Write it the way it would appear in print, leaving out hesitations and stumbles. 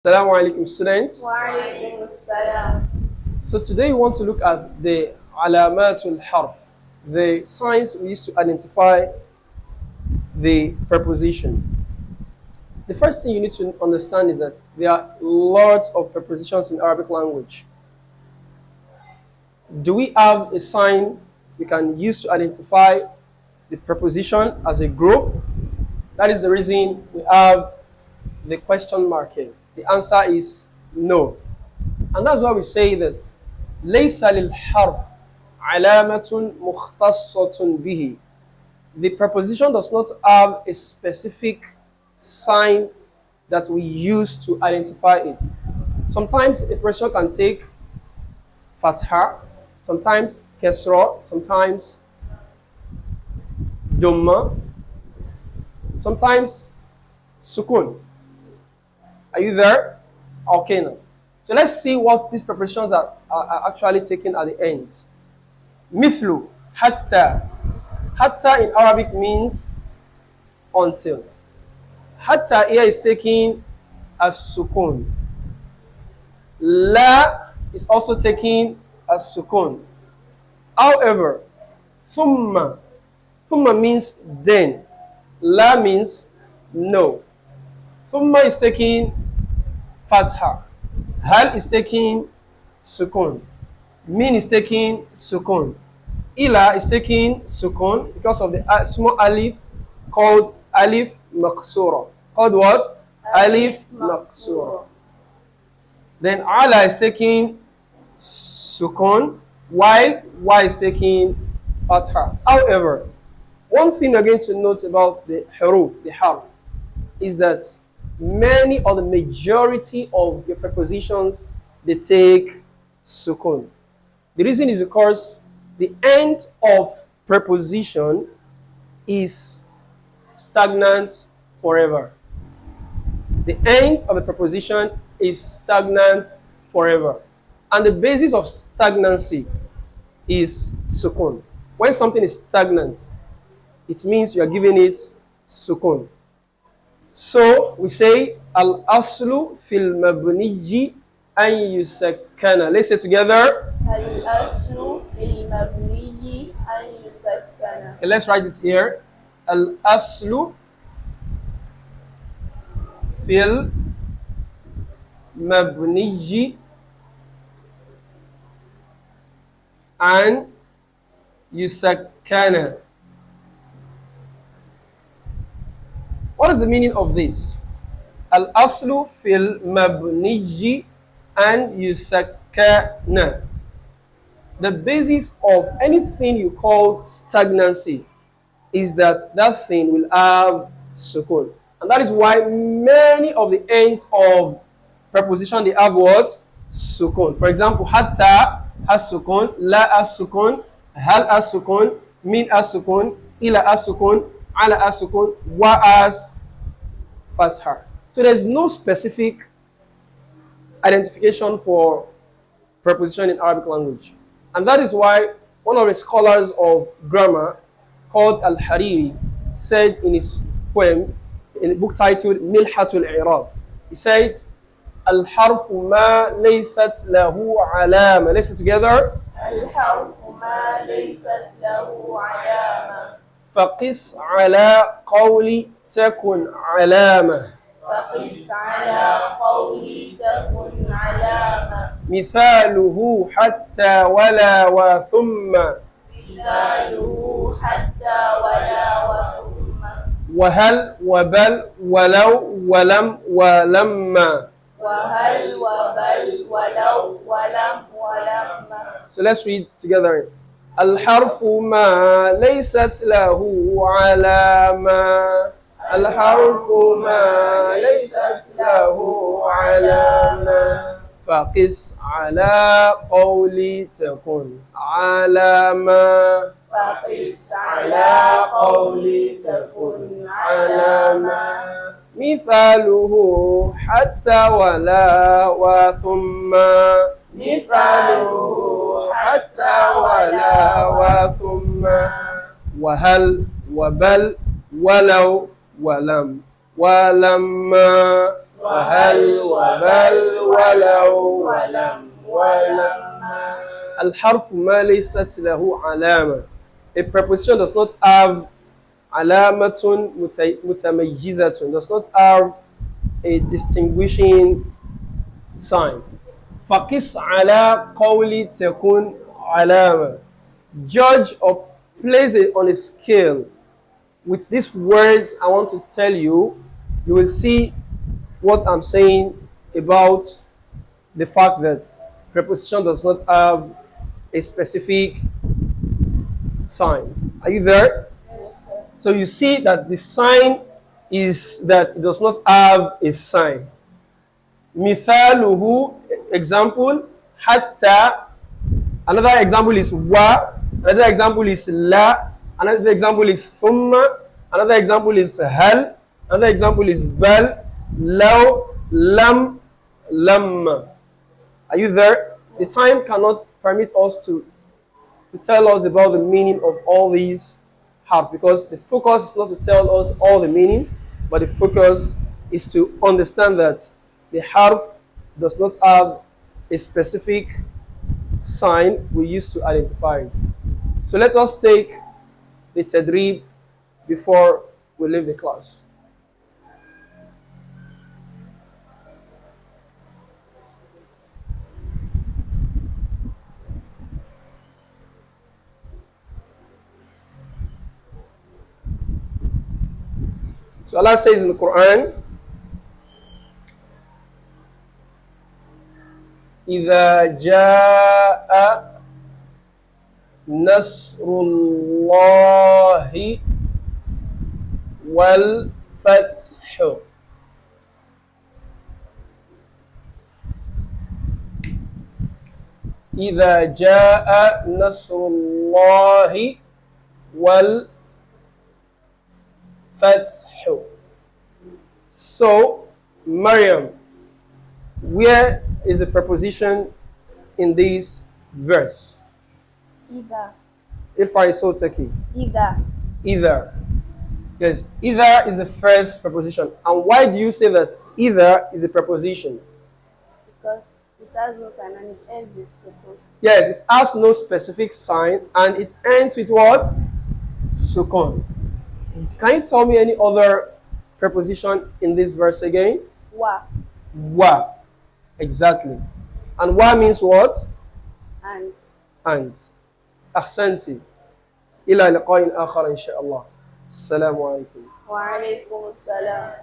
Assalamu alaikum students. Wa alaikum assalam. So today we want to look at the alamatul harf, the signs we use to identify the preposition. The first thing you need to understand is that there are lots of prepositions in Arabic language. Do we have a sign we can use to identify the preposition as a group? That is the reason we have the question mark here. The answer is no. And that's why we say that ليس للحرف علامة مختصة به. The preposition does not have a specific sign that we use to identify it. Sometimes a preposition can take fatha, sometimes kesra, sometimes dhamma, sometimes sukun. Are you there? Okay now. So let's see what these prepositions are actually taken at the end. Mithlu, hatta. Hatta in Arabic means until. Hatta here is taken as sukun. La is also taken as sukun. However, thumma. Thumma means then. La means no. Thumma is taken fatha. Hal is taking sukun. Min is taking sukun. Ila is taking sukun because of the small alif called alif maqsura. Called what? Alif maqsura. Then ala is taking sukun while y is taking fatha. However, one thing again to note about the huruf, the harf, is that many or the majority of your prepositions, they take sukun. The reason is because the end of preposition is stagnant forever. The end of the preposition is stagnant forever. And the basis of stagnancy is sukun. When something is stagnant, it means you are giving it sukun. So we say al aslu fil mabniji an yusakkana. Let's say together. Al aslu fil mabniyi an yusakkana. Okay, let's write it here. Al aslu fil mabniji an yusakkana. What is the meaning of this? Al aslu fil mabniji and yusakkana. The basis of anything you call stagnancy is that that thing will have sukun. And that is why many of the ends of preposition they have what? Sukun. For example, hatta has sukun, la has sukun, hal has sukun, min has sukun, ila has sukun, ala has sukun, wa has fatha. So there's no specific identification for preposition in Arabic language. And that is why one of the scholars of grammar called Al-Hariri said in his poem, in a book titled Milhatul I'rab, he said, Al-harfu ma laysat lahu alama. Let's say together. Al-harfu ma laysat lahu alama. فقس على قول تكن علامة. فقس على قولي تكن علامة. مثاله حتى ولا وثم. مثاله حتى ولا وثم. وهل وبل ولو ولم ولما. وهل وبل ولو ولم ولما. So let's read together. الحرف ما ليست له علامة. الحرف ما ليست له علامة. فقس على قول تكن علامة. فقس على قولي تكن علامة. مثاله حتى ولا وثم. مثاله حتى ولا وثم. وهل وبل ولو ولم ولما. وهل وبل ولو ولم ولما. الحرف ما ليست له علامة. A preposition does not have علامة متميزة, does not have a distinguishing sign. فقس على قول تكون علامة. Judge or place it on a scale. With this word I want to tell you, you will see what I'm saying about the fact that preposition does not have a specific sign. Are you there? Yes, sir. So you see that the sign is that it does not have a sign. Mithaluhu, example, hatta. Another example is wa. Another example is la. Another example is thumma. Another example is hal. Another example is bal, law, lam, lamma. Are you there? The time cannot permit us to tell us about the meaning of all these harps, because the focus is not to tell us all the meaning, but the focus is to understand that the harf does not have a specific sign we use to identify it. So let us take the tadrib before we leave the class. So Allah says in the Quran, إذا جاء نصر الله والفتح. إذا جاء نصر الله والفتح. So, Maryam, where is the preposition in this verse? إذا. Irfa is so tricky. إذا. Either. Yes, either is the first preposition. And why do you say that either is a preposition? Because it has no sign and it ends with sukun. Yes, it has no specific sign and it ends with what? Sukun. Can you tell me any other preposition in this verse again? Wa. Wa. Exactly. And wa means what? And. And. أحسنتي. إلى لقاء آخر إن شاء الله. السلام عليكم. وعليكم السلام.